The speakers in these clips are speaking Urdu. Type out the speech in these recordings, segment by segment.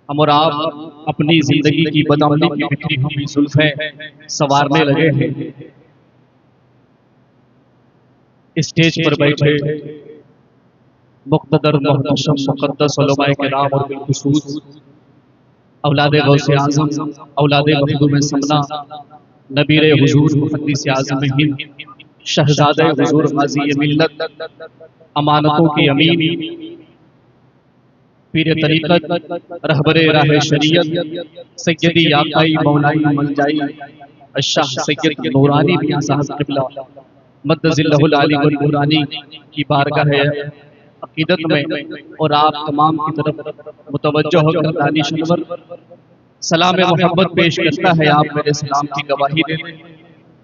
ہم اور آپ اپنی زندگی کی بدعملی کی بکھری ہوئی زلفیں سنوارنے لگے ہیں۔ اسٹیج پر بیٹھے مقتدر محتشم مقدس علماء کرام اور بالخصوص اولاد غوث اعظم، اولاد مخدوم سمنا، نبیر حضور محدث اعظم ہند، شہزادہ حضور غازی ملت، امانتوں کی امین، پیر طریقت، رہبر راہ شریعت، سیدی آقائی مولائی ملجائی الشاہ سید نورانی میاں صاحب قبلہ مد ظلہ العالی والنورانی کی بارگاہ عقیدت میں اور آپ تمام کی طرف متوجہ ہو کر دانش انور سلام محبت پیش کرتا ہے۔ آپ میرے سلام کی گواہی دیں۔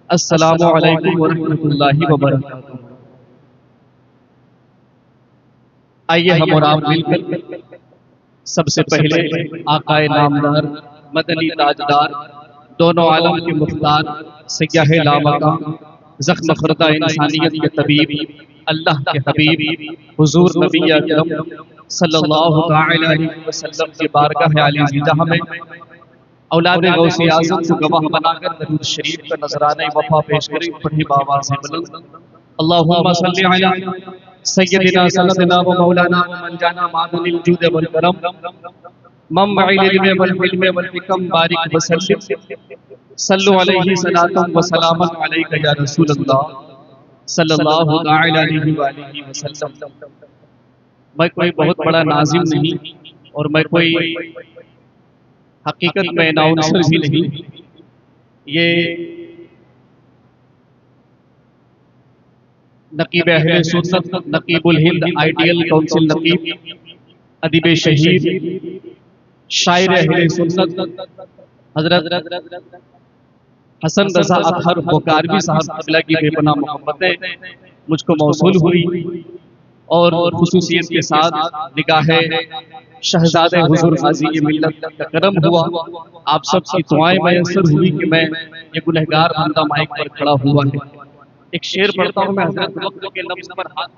السلام علیکم ورحمۃ اللہ وبرکاتہ۔ آئیے ہم اور آپ مل کر سب سے پہلے آقائے نامدار مدنی تاجدار دونوں عالم کے مختار سیاہ لامکاں زخم خوردہ انسانیت کے طبیب اللہ کے حبیب حضور نبی اکرم صلی اللہ تعالی علیہ وسلم کی بارگاہ عالی جہاں میں اولاد غوث اعظم کو گواہ بنا کر درود شریف کا نذرانہ وفا پیش کریں۔ پڑھی بآواز بلند اللہم صلی علی سیدنا سندنا و مولانا و منجانا معدن الجود والکرم منبع العلم والحلم والحکم بارک وسلم صلو علیہ صلاۃ و سلام علیک یا رسول اللہ صلی اللہ تعالی علیہ وآلہ وسلم۔ میں کوئی بہت بڑا ناظم نہیں اور میں کوئی حقیقت میں اناؤنسر بھی نہیں، یہ نقیب اہل سنت، نقیب الہند آئیڈیل کونسل نقیب، ادیب شہید، شاعر اہل سنت حضرت حسن رضا اطہر بکاروی صاحب قبلہ کی بے پناہ محبتیں مجھ کو موصول ہوئی اور خصوصیت کے ساتھ نگاہ شہزادہ حضور غازی ملت کا کرم ہوا۔ آپ سب کی دعائیں میسر ہوئی کہ میں یہ گنہگار بندہ مائک پر کھڑا ہوا ہے۔ ایک شعر پڑھتا ہوں میں حضرت وقت کے لفظ پر ہاتھ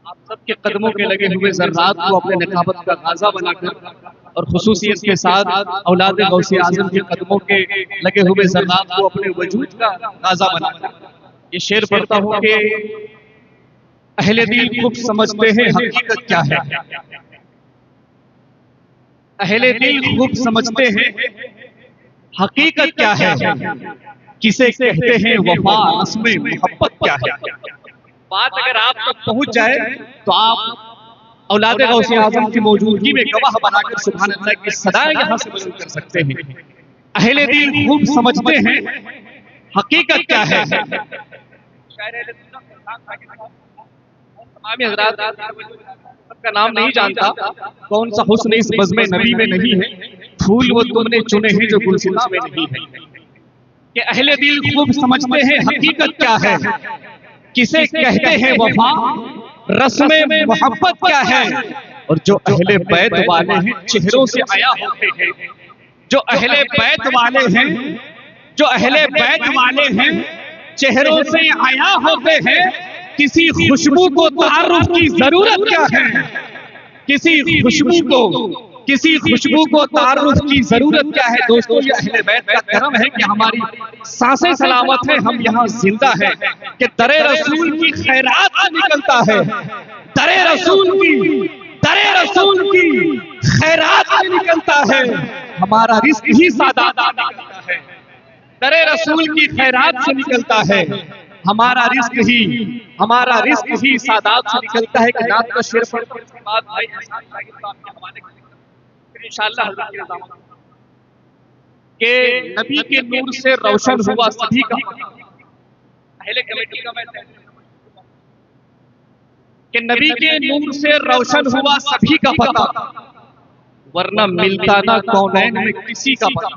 آپ سب کے قدموں کے لگے ہوئے ذرات کو اپنے نقابت کا غازہ بنا کر اور خصوصیت کے ساتھ اولاد غوث اعظم کے قدموں کے لگے ہوئے ذرات کو اپنے وجود کا غازہ بنا کر یہ شعر پڑھتا ہوں کہ اہل دل خوب سمجھتے ہیں حقیقت کیا ہے، اہل دل خوب سمجھتے ہیں حقیقت کیا ہے، کسے کہتے ہیں وفا رسم محبت کیا ہے۔ بات اگر آپ تک پہنچ جائے تو آپ اولاد غوث اعظم کی موجودگی میں گواہ بنا کر سبحان اللہ کی صدائیں یہاں سے بلند کر سکتے ہیں۔ اہل دل خوب سمجھتے ہیں حقیقت کیا ہے۔ تمام حضرات سب کا نام نہیں جانتا، کون سا حسن اس بزم نبی میں نہیں ہے، پھول وہ تم نے چنے ہیں جو گلستاں میں نہیں ہے۔ کہ اہل دل خوب سمجھتے ہیں حقیقت کیا ہے، کسے کہتے ہیں وفا رسم محبت کیا ہے۔ اور جو اہل بیت والے ہیں چہروں سے عیا ہوتے ہیں، جو اہل بیت والے ہیں، جو اہل بیت والے ہیں چہروں سے عیا ہوتے ہیں، کسی خوشبو کو تعارف کی ضرورت کیا ہے، کسی خوشبو کو تعارف کی ضرورت کیا ہے۔ دوستو یہ اہل بیت کا کرم ہے کہ ہماری سانسیں سلامت ہیں، ہم یہاں زندہ ہیں، کہ در رسول کی خیرات سے نکلتا ہے، در رسول کی خیرات سے نکلتا ہے، ہمارا رزق ہی سادات سے نکلتا ہے، در رسول کی خیرات سے نکلتا ہے، ہمارا رزق ہی سادات سے نکلتا ہے۔ کہ نعت کا شعر پڑھ کر اس کے بعد بھائی احسان شاہد صاحب کے حوالے کریں انشاءاللہ حضرت کی رضا کہ نبی کے نور سے روشن ہوا سبھی کا اہل کمیٹی کا میں کہ نبی کے نور سے روشن ہوا سبھی کا پتہ، ورنہ ملتا نہ کونین میں کسی کا پتہ۔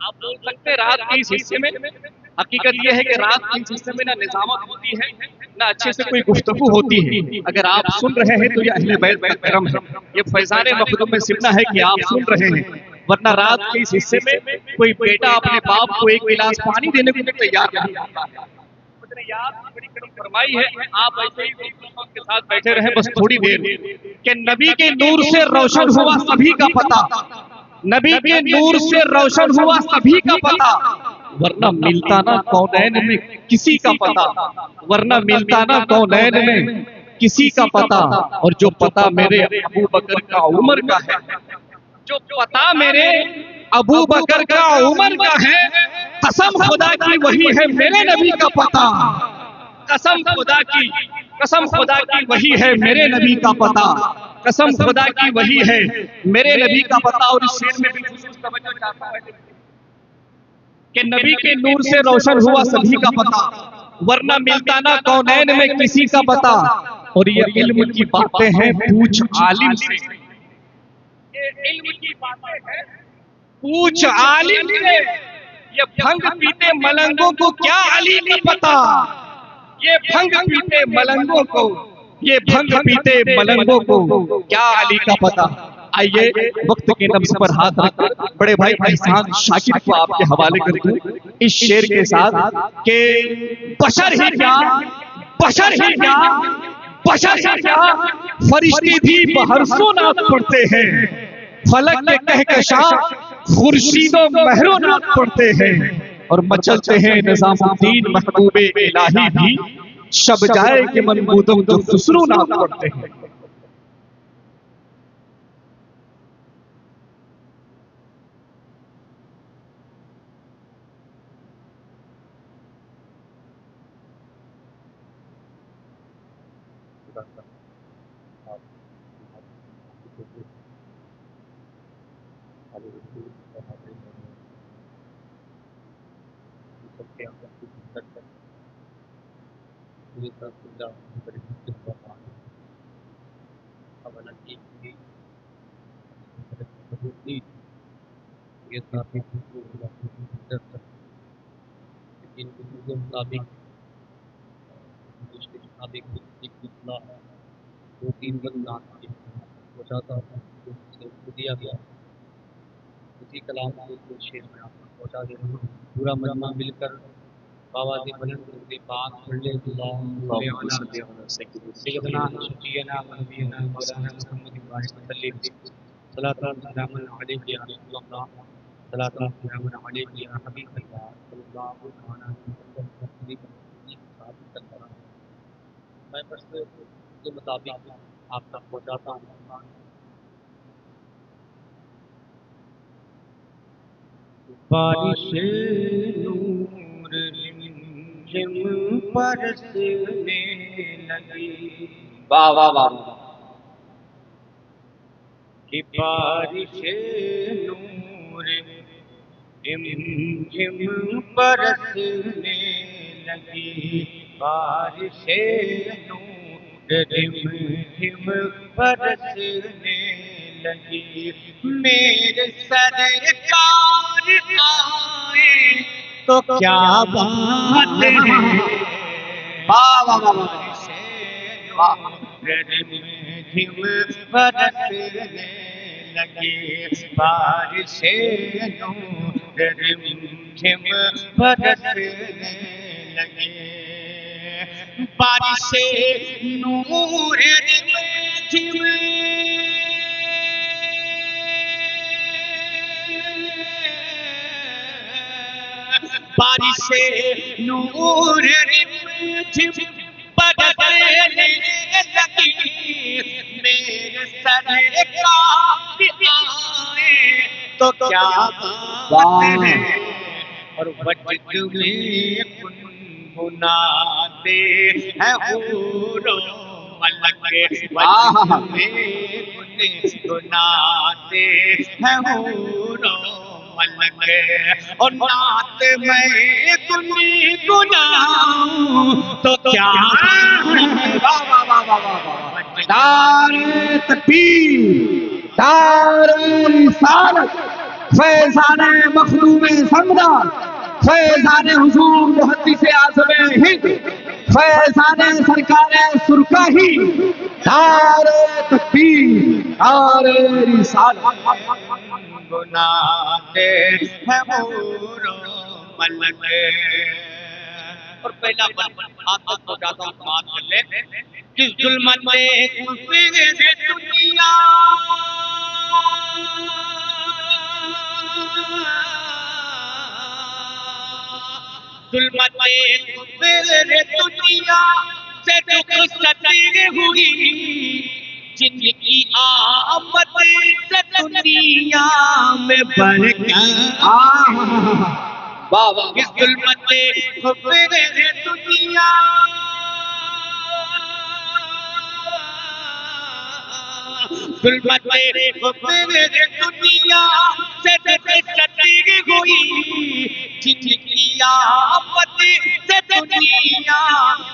آپ بول سکتے رات کے اس حصے میں، حقیقت یہ ہے کہ رات کے اس حصے میں نہ نظامت ہوتی ہے نہ اچھے سے کوئی گفتگو ہوتی ہے۔ اگر آپ سن رہے ہیں تو یہ اہل بیت کا کرم ہے، یہ فیضان مخدوم میں سمنا ہے کہ آپ سن رہے ہیں، ورنہ رات کے اس حصے میں کوئی بیٹا اپنے باپ کو ایک گلاس پانی دینے کو تیار نہیں ہوتا ہے۔ یاد بڑی کڑی فرمائی ہے، آپ ایسے ہی کے ساتھ بیٹھے رہے بس تھوڑی دیر، کہ نبی کے نور سے روشن ہوا سبھی کا پتہ، نبی کے نور سے روشن ہوا سبھی کا پتہ، ورنہ ملتا نہ کونین میں کسی کا پتہ، ورنہ ملتا نہ کونین میں کسی کا پتہ، اور جو پتہ میرے ابو بکر کا عمر کا ہے، جو پتہ میرے ابو بکر کا عمر کا ہے، قسم خدا کی وہی ہے میرے نبی کا پتہ، قسم خدا کی وہی ہے میرے نبی کا پتہ، قسم خدا کی وہی ہے میرے نبی کا پتہ۔ اور اس شعر میں بھی خصوص توجہ چاہتا ہے کہ نبی کے نور سے روشن ہوا سبھی کا پتہ، ورنہ ملتا نہ کونین میں کسی کا پتہ، اور یہ علم کی باتیں ہیں پوچھ عالم سے، یہ علم کی باتیں ہیں پوچھ عالم سے، یہ بھنگ پیتے ملنگوں کو کیا علی کا پتہ، یہ بھنگ پیتے ملنگوں کو، یہ بھنگ پیتے ملنگوں کو کیا علی کا پتہ۔ آئیے وقت کے نبض پر ہاتھ رکھ کر بڑے بھائی احسان شاکر کو آپ کے حوالے کر دوں اس شعر کے ساتھ کہ بشر ہی کیا، بشر ہی کیا، بشر ہی کیا، فرشتے بھی بہرسوں نعت پڑھتے ہیں، فلک کے کہکشاں خورشید و مہروں نعت پڑھتے ہیں، اور مچلتے ہیں نظام الدین محبوب الہی بھی شب جائے کہ منبودم جو خسرو نعت پڑھتے ہیں۔ دو تین بندہ پہنچاتا دیا گیا اسی کلام کو کچھ شعر میں آپ کو پہنچا دے رہا ہوں، پورا مجمع مل کر باوازِ بلند درود پاک پڑھ لے، اللہم صلی علی سیدنا شفیعنا و نبینا مولانا محمد وسلم، صلاۃ و سلام علیک یا رسول اللہ، صلاۃ و سلام علیک یا حبیب اللہ صلی اللہ علیہ وسلم۔ میں بس کے مطابق آپ تک پہنچاتا ہوں۔ بارش نور رمجم برسنے لگی، واہ واہ واہ، کہ بارش نور رمجم برسنے لگی، بارش نور رمجم برسنے لگی، میرے سرکار آئے تو کیا بات ہے، بارش نور رمجم برسنے لگی، بارش نور رمجم برسنے لگی، بارش نور رمجم بارش نور رمجم برسنے لگی، میرے سرکار آئے تو کیا بات ہے، اور وجد میں گنگناتے ہیں حور و ملک، وجد میں گنگناتے ہیں حور و ملک، اور نعت میں گنگناؤں تو کیا نعرہ تکبیر، نعرہ رسالت، فیضان مخدوم سمدان، فیضان حضور محدث اعظم ہند، فیضان سرکار سرکاہی، نعرہ تکبیر، نعرہ رسالت، گناتے ہیں حور و ملک، اور پہلا آپ تک پہنچاتا ہوں سماعت کر لے کہ ظلمت کفر دنیا ظلمت کفر دنیا سے رخصتی ہوئی جن کی آمد سے دنیا میں برکت اس ظلمت کفر دنیا ظلمت کفر دنیا سے رخصتی ہوئی جن کی آمد سے دنیا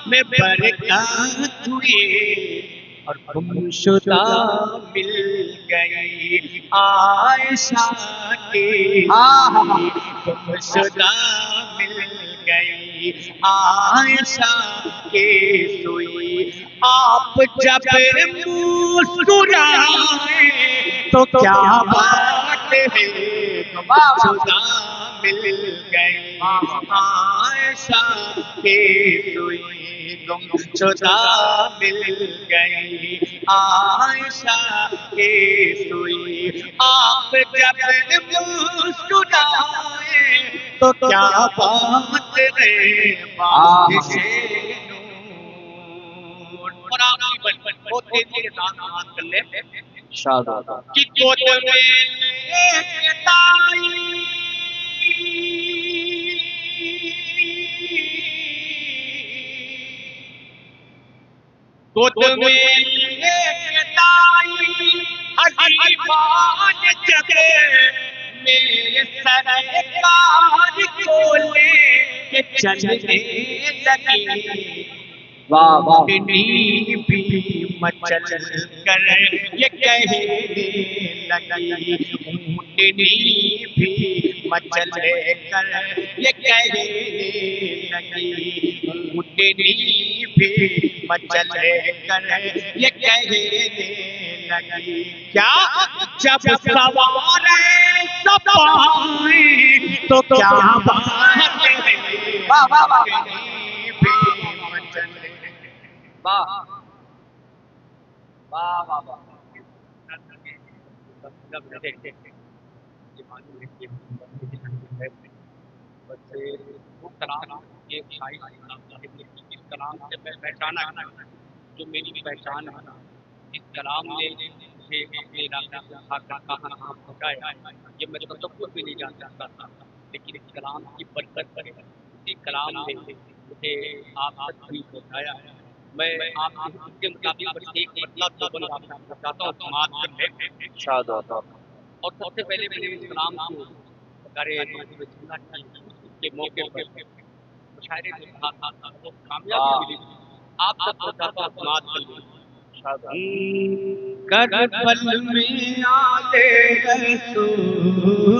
میں برکت ہوئی اور گمشدہ مل گئی عائشہ کی گمشدہ مل گئی عائشہ کی سوئی آپ جب مسکرائے تو کیا بات ہے گمشدہ مل گئی عائشہ کی سوئی گمشدہ مل گئی عائشہ کی سوئی آپ جب مسکرائے تو کیا بات ہے بارش نور اور آخری بچپن بہت تیزی کے ساتھ آواز کر لے کہ گود میں تائی گود میں تائی حکیمان جب میرے سرکار کو لے کے چلنے لگی اونٹنی بھی مچل کر یہ کہنے لگی اونٹنی بھی مچل کر یہ کہنے لگی اونٹنی بھی مچل کر یہ کہنے لگی کیا جب سوار سب آئے تو کیا بات ہے اس کلام سے میں پہچانا جو میری پہچان ہے اس کلام نے مجھے اپنے علاقے سے اٹھا کر کہاں پہنچایا یہ میں تصور بھی نہیں جان سکتا تھا لیکن اس کلام کی برکت پر اسی کلام نے مجھے آپ تک بھی پہنچایا ہے میں آپ کے مطابق بس ایک مطلب تو بن آپ کو چاہتا ہوں سماعت کر لے اور سب سے پہلے میں نے اس کلام کو کرے کے موقع پر مشاعرے میں کہا تھا تو کامیابی ملی آپ تک پہنچاتا ہوں سماعت کر لے کربل میں آلے رسول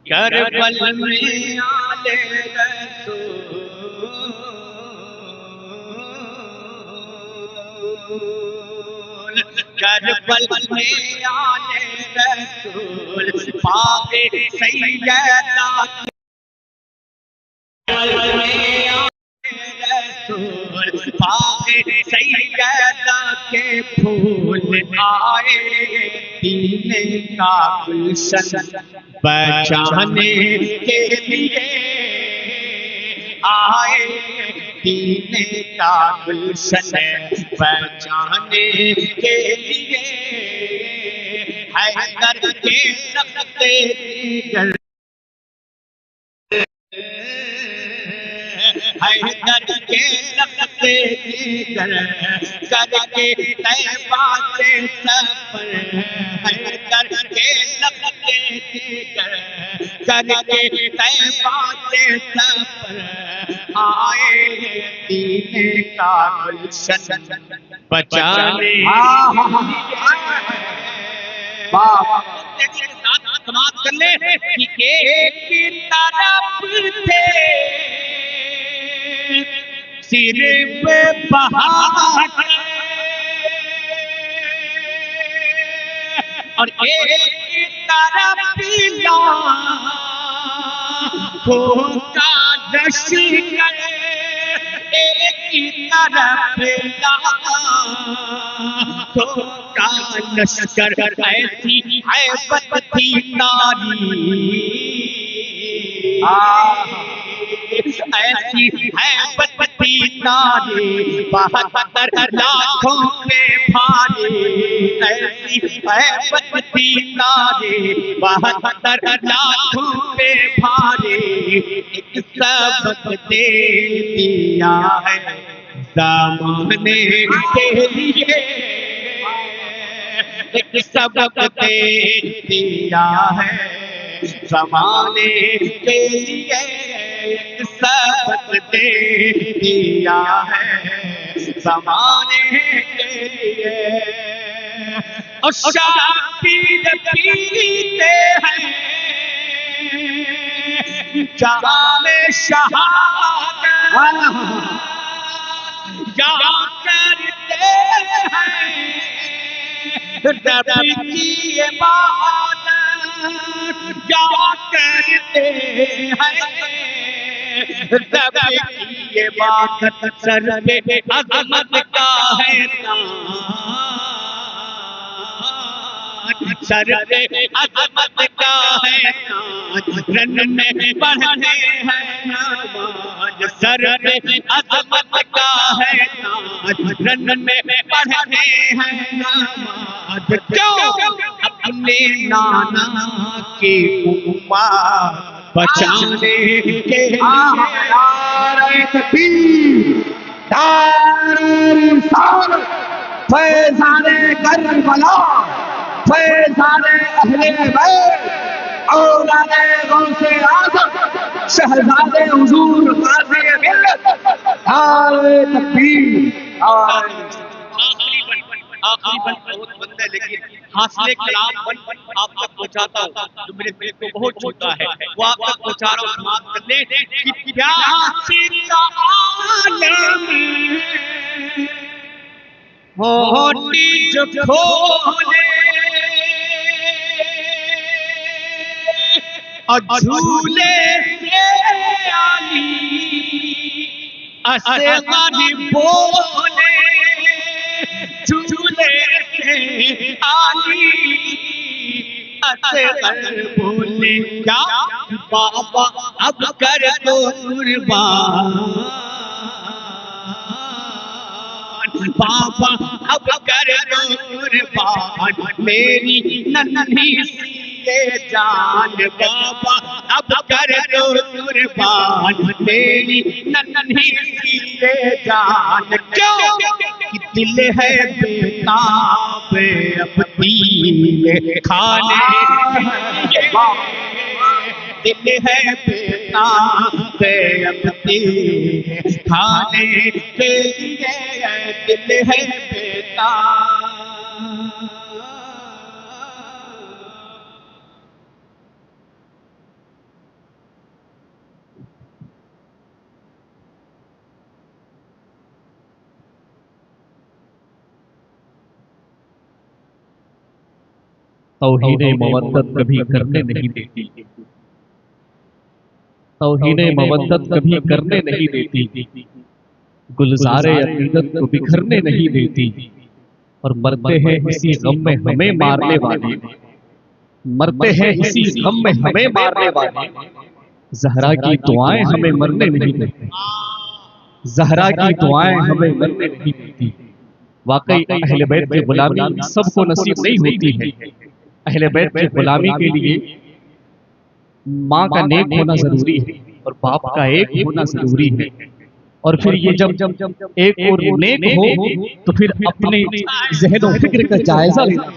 کربل میں آلے رسول کربل میں آلے رسول پاک سیدہ رسول پاک سیدہ کے پھول آئے دین کا گلشن بچانے کے لیے آئے دین کا گلشن بچانے کے لیے حیدر کے سخت دیگر حیدر کے سخت دیگر کر کے طیبہ سے سفر حیدر کے سخت دیگر کر کے طیبہ سے سفر آئے دین کا گلشن بچانے سماعت کر لے کہ ایک طرف تھے سر پہ پہاڑ اور ایک طرف لاکھوں کا لشکر، ایک طرف لاکھوں کا لشکر، ایسی ہیبت تھی تاری، ایسی ہیبت تھی تاری، 72 لاکھوں پہ بھاری، ایسی ہیبت تھی تاری، 72 لاکھوں پہ بھاری، ایک سبق دے دیا ہے زمانے کے لیے، ایک سبق دے دیا ہے زمانے کے لیے، ایک سبق دے دیا ہے زمانے کے لیے، اور شبیر پیتے ہیں جام شہادت، یا کرتے ہیں رب کی عبادت، یا کرتے ہیں رب کی عبادت، سر پہ عظمت کا ہے تاج، سر پہ عظمت کا ہے تاج، رن میں پڑھتے ہیں نماز، سر پہ عظمت کا ہے تاج، رن میں پڑھتے ہیں نماز، کیوں اپنے نانا کی امت بچانے کے نعرہ تکبیر، نعرہ رسالت، فیضان کربلا، فیضان اہل بیت، اولاد غوث اعظم، شہزادے حضور غازی ملت، نعرہ تکبیر، آخری بند بہت بند ہے، لیکن حاصل کلام بند آپ تک پہنچاتا ہوں جو میرے دل کو بہت چھوتا ہے، وہ آپ تک پہنچا رہا ہوں، سماعت کر لیں کہ پیاسی کا عالم ہوٹی جو کھولے اور جھولے سے علی اصغر بولے، جھولے سے علی اصغر بولے، کیا بابا اب کر دو قربان، بابا اب کر دو قربان میری ننھی سی جان، بابا اب کر دو قربان میری ننھی سی جان، کیوں کہ دل ہے بیتاب اب تیر کھانے، دل ہے بیتاب اب تیر کھانے کے لیے، دل ہے بیتاب۔ توہین مودت کبھی کرنے نہیں دیتی، توہین مودت کبھی کرنے نہیں دیتی، گلزار عقیدت کو بکھرنے نہیں دیتی، اور مرتے ہیں اسی غم میں ہمیں مارنے والے، مرتے ہیں اسی غم میں ہمیں مارنے والے، زہرا کی دعائیں ہمیں مرنے نہیں دیتی، زہرا کی دعائیں ہمیں مرنے نہیں دیتی۔ واقعی اہل بیت کی غلامی سب کو نصیب نہیں ہوتی ہے، اہل بیت کی غلامی کے لیے ماں کا نیک ہونا ضروری ہے اور باپ کا ایک ہونا ضروری ہے، اور پھر یہ جب ایک اور نیک ہو تو پھر اپنے ذہن و فکر کا جائزہ لینا